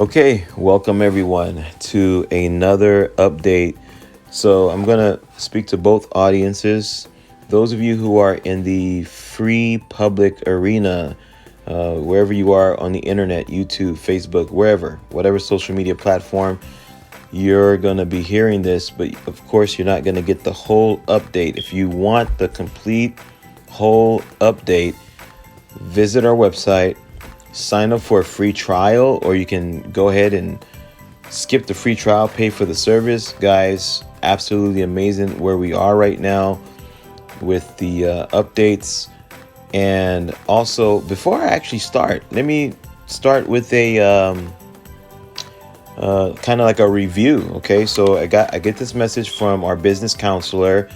Okay, welcome everyone to another update. So I'm going to speak to both audiences. Those of you who are in the free public arena, wherever you are on the internet, YouTube, Facebook, wherever, whatever social media platform, you're going to be hearing this, but of course you're not going to get the whole update. If you want the complete whole update, visit our website, sign up for a free trial, or you can go ahead and skip the free trial, pay for the service. Guys, absolutely amazing where we are right now with the updates. And also, before I actually start, let me start with a kind of like a review. Okay, so I get this message from our business counselor.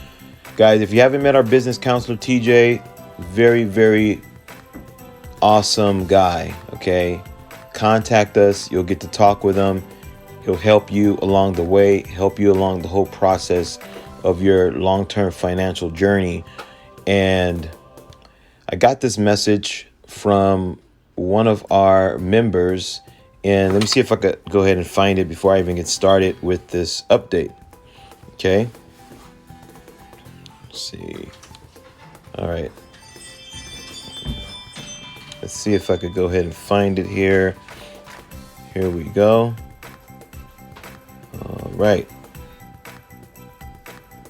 Guys, if you haven't met our business counselor, TJ, very awesome guy. Okay, contact us. You'll get to talk with him. He'll help you along the way, help you along the whole process of your long-term financial journey. And I got this message from one of our members, and let me see if I could go ahead and find it before I even get started with this update. Okay, let's see. All right, let's see if I could go ahead and find it here. Here we go. All right.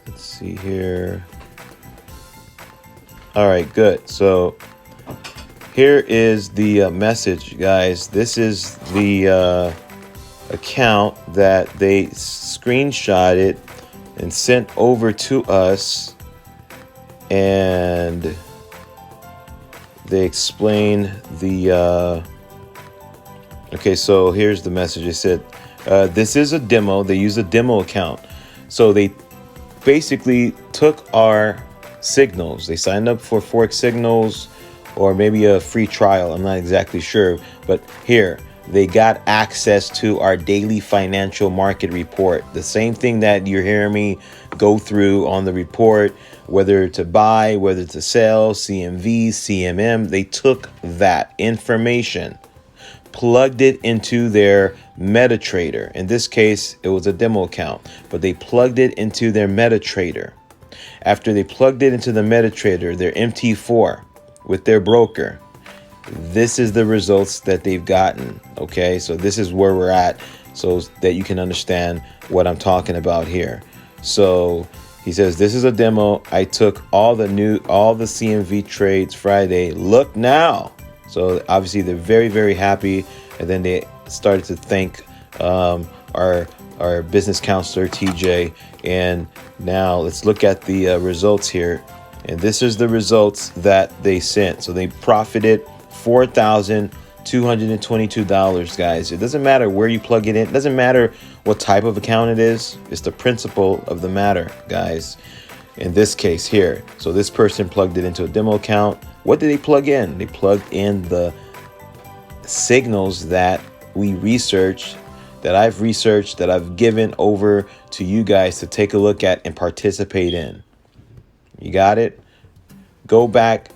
Let's see here. All right, good. So here is the message, guys. This is the account that they screenshotted and sent over to us, and they explain the okay, so here's the message. They said this is a demo. They use a demo account. So they basically took our signals. They signed up for Forex signals, or maybe a free trial. I'm not exactly sure. But here, they got access to our daily financial market report. The same thing that you're hearing me go through on the report, whether to buy, whether to sell, CMV, CMM. They took that information, plugged it into their MetaTrader. In this case, it was a demo account, but they plugged it into their MetaTrader. After they plugged it into the MetaTrader, their MT4 with their broker, this is the results that they've gotten. Okay, so this is where we're at, so that you can understand what I'm talking about here. So he says, this is a demo. I took all the CMV trades Friday. Look now. So obviously they're very happy. And then they started to thank our business counselor, TJ. And now let's look at the results here. And this is the results that they sent. So they profited $4,222, guys. It doesn't matter where you plug it in. It doesn't matter what type of account it is. It's the principle of the matter, guys. In this case here. So this person plugged it into a demo account. What did they plug in? They plugged in the signals that we researched, that I've researched, that I've given over to you guys to take a look at and participate in. You got it? Go back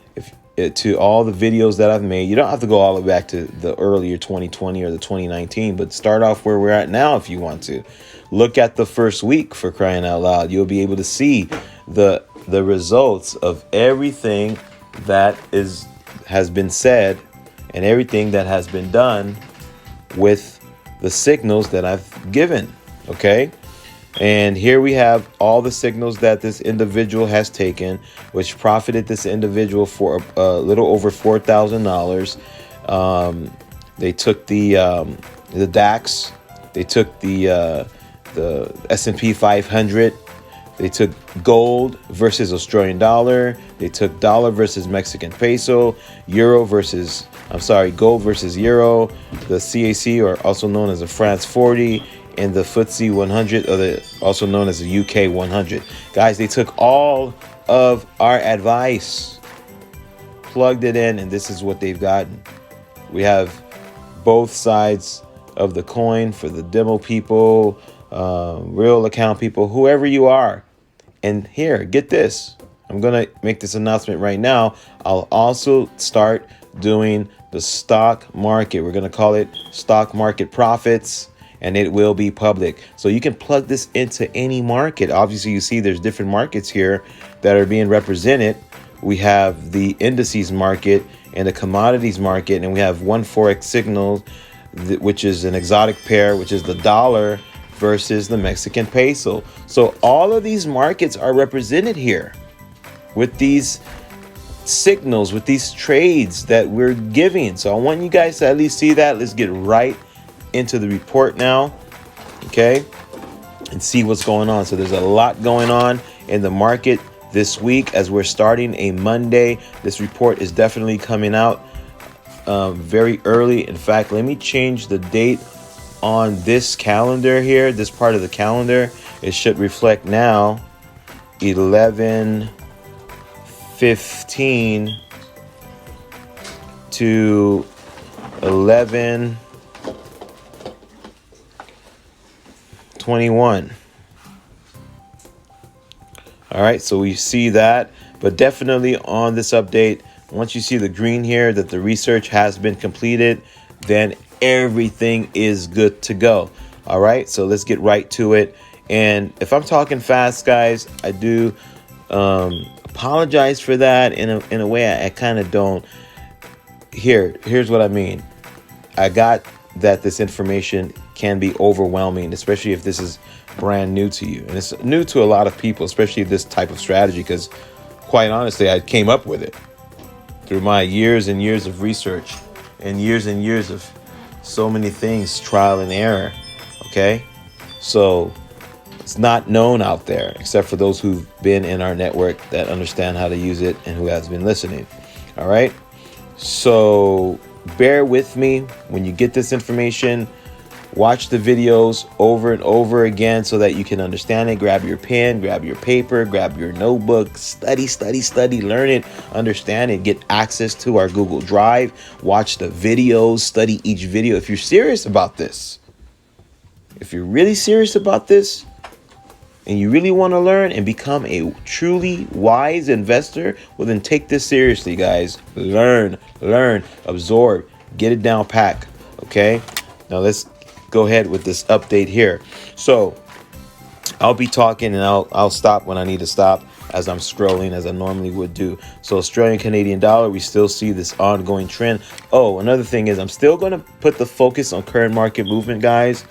to all the videos that I've made. You don't have to go all the way back to the earlier 2020 or the 2019, but start off where we're at now if you want to. Look at the first week, for crying out loud. You'll be able to see the results of everything that has been said and everything that has been done with the signals that I've given. Okay, and here we have all the signals that this individual has taken, which profited this individual for a little over $4,000. They took the DAX, they took the S&P 500. They took gold versus Australian dollar. They took dollar versus Mexican peso, gold versus euro, the CAC, or also known as the France 40, and the FTSE 100, or also known as the UK 100. Guys, they took all of our advice, plugged it in, and this is what they've gotten. We have both sides of the coin for the demo people, real account people, whoever you are. And here, get this. I'm going to make this announcement right now. I'll also start doing the stock market. We're going to call it stock market profits, and it will be public. So you can plug this into any market. Obviously, you see there's different markets here that are being represented. We have the indices market and the commodities market, and we have one Forex signal, which is an exotic pair, which is the dollar versus the Mexican peso. So all of these markets are represented here with these signals, with these trades that we're giving. So I want you guys to at least see that. Let's get right into the report now, okay, and see what's going on. So there's a lot going on in the market this week as we're starting a Monday. This report is definitely coming out very early. In fact, let me change the date on this calendar here, this part of the calendar. It should reflect now 11:15 to 11:21. All right, so we see that, but definitely on this update, once you see the green here that the research has been completed, then everything is good to go. All right, so let's get right to it. And if I'm talking fast, guys, I do apologize for that. In a way, I kind of don't. Here's what I mean. I got that this information can be overwhelming, especially if this is brand new to you. And it's new to a lot of people, especially this type of strategy, because quite honestly, I came up with it through my years and years of research and years of so many things, trial and error. Okay, so it's not known out there except for those who've been in our network that understand how to use it and who has been listening. All right, so bear with me when you get this information. Watch the videos over and over again so that you can understand it. Grab your pen, grab your paper, grab your notebook, study, learn it, understand it, get access to our Google Drive, watch the videos, study each video. If you're serious about this, if you're really serious about this and you really want to learn and become a truly wise investor, well, then take this seriously, guys. Learn, absorb, get it down pack. Okay, now let's go ahead with this update here. So I'll be talking and I'll stop when I need to stop as I'm scrolling, as I normally would do. So Australian Canadian dollar, we still see this ongoing trend. Oh, another thing is I'm still going to put the focus on current market movement, guys.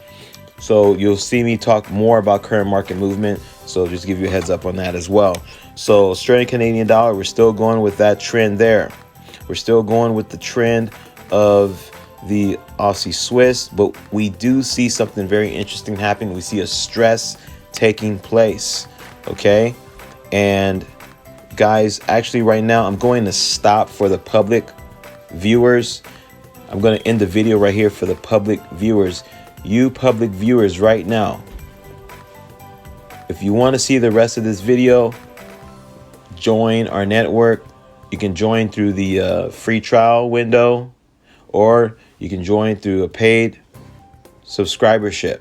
So you'll see me talk more about current market movement. So just give you a heads up on that as well. So Australian Canadian dollar, we're still going with that trend there. We're still going with the trend of the Aussie Swiss, but we do see something very interesting happening. We see a stress taking place. Okay, and guys, actually right now I'm going to stop for the public viewers. I'm going to end the video right here for the public viewers. You public viewers right now, if you want to see the rest of this video, join our network. You can join through the free trial window, or you can join through a paid subscribership.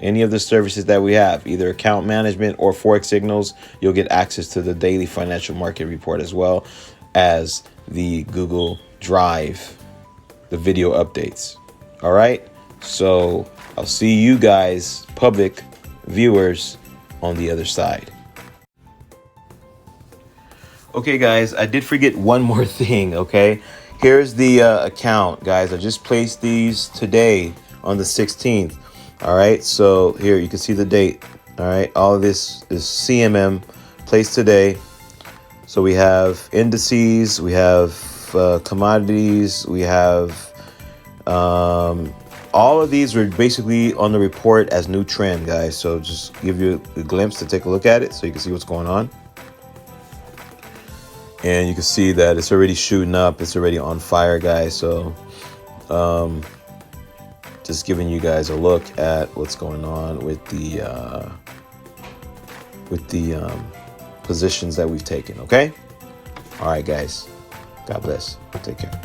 Any of the services that we have, either account management or Forex signals, you'll get access to the daily financial market report as well as the Google Drive, the video updates. All right, so I'll see you guys, public viewers, on the other side. Okay, guys, I did forget one more thing. Okay, here's the account, guys. I just placed these today on the 16th. All right, so here you can see the date. All right, all of this is CMM placed today. So we have indices, we have commodities, we have all of these were basically on the report as new trend, guys. So just give you a glimpse to take a look at it so you can see what's going on. And you can see that it's already shooting up. It's already on fire, guys. So just giving you guys a look at what's going on with the positions that we've taken. Okay. All right, guys. God bless. Take care.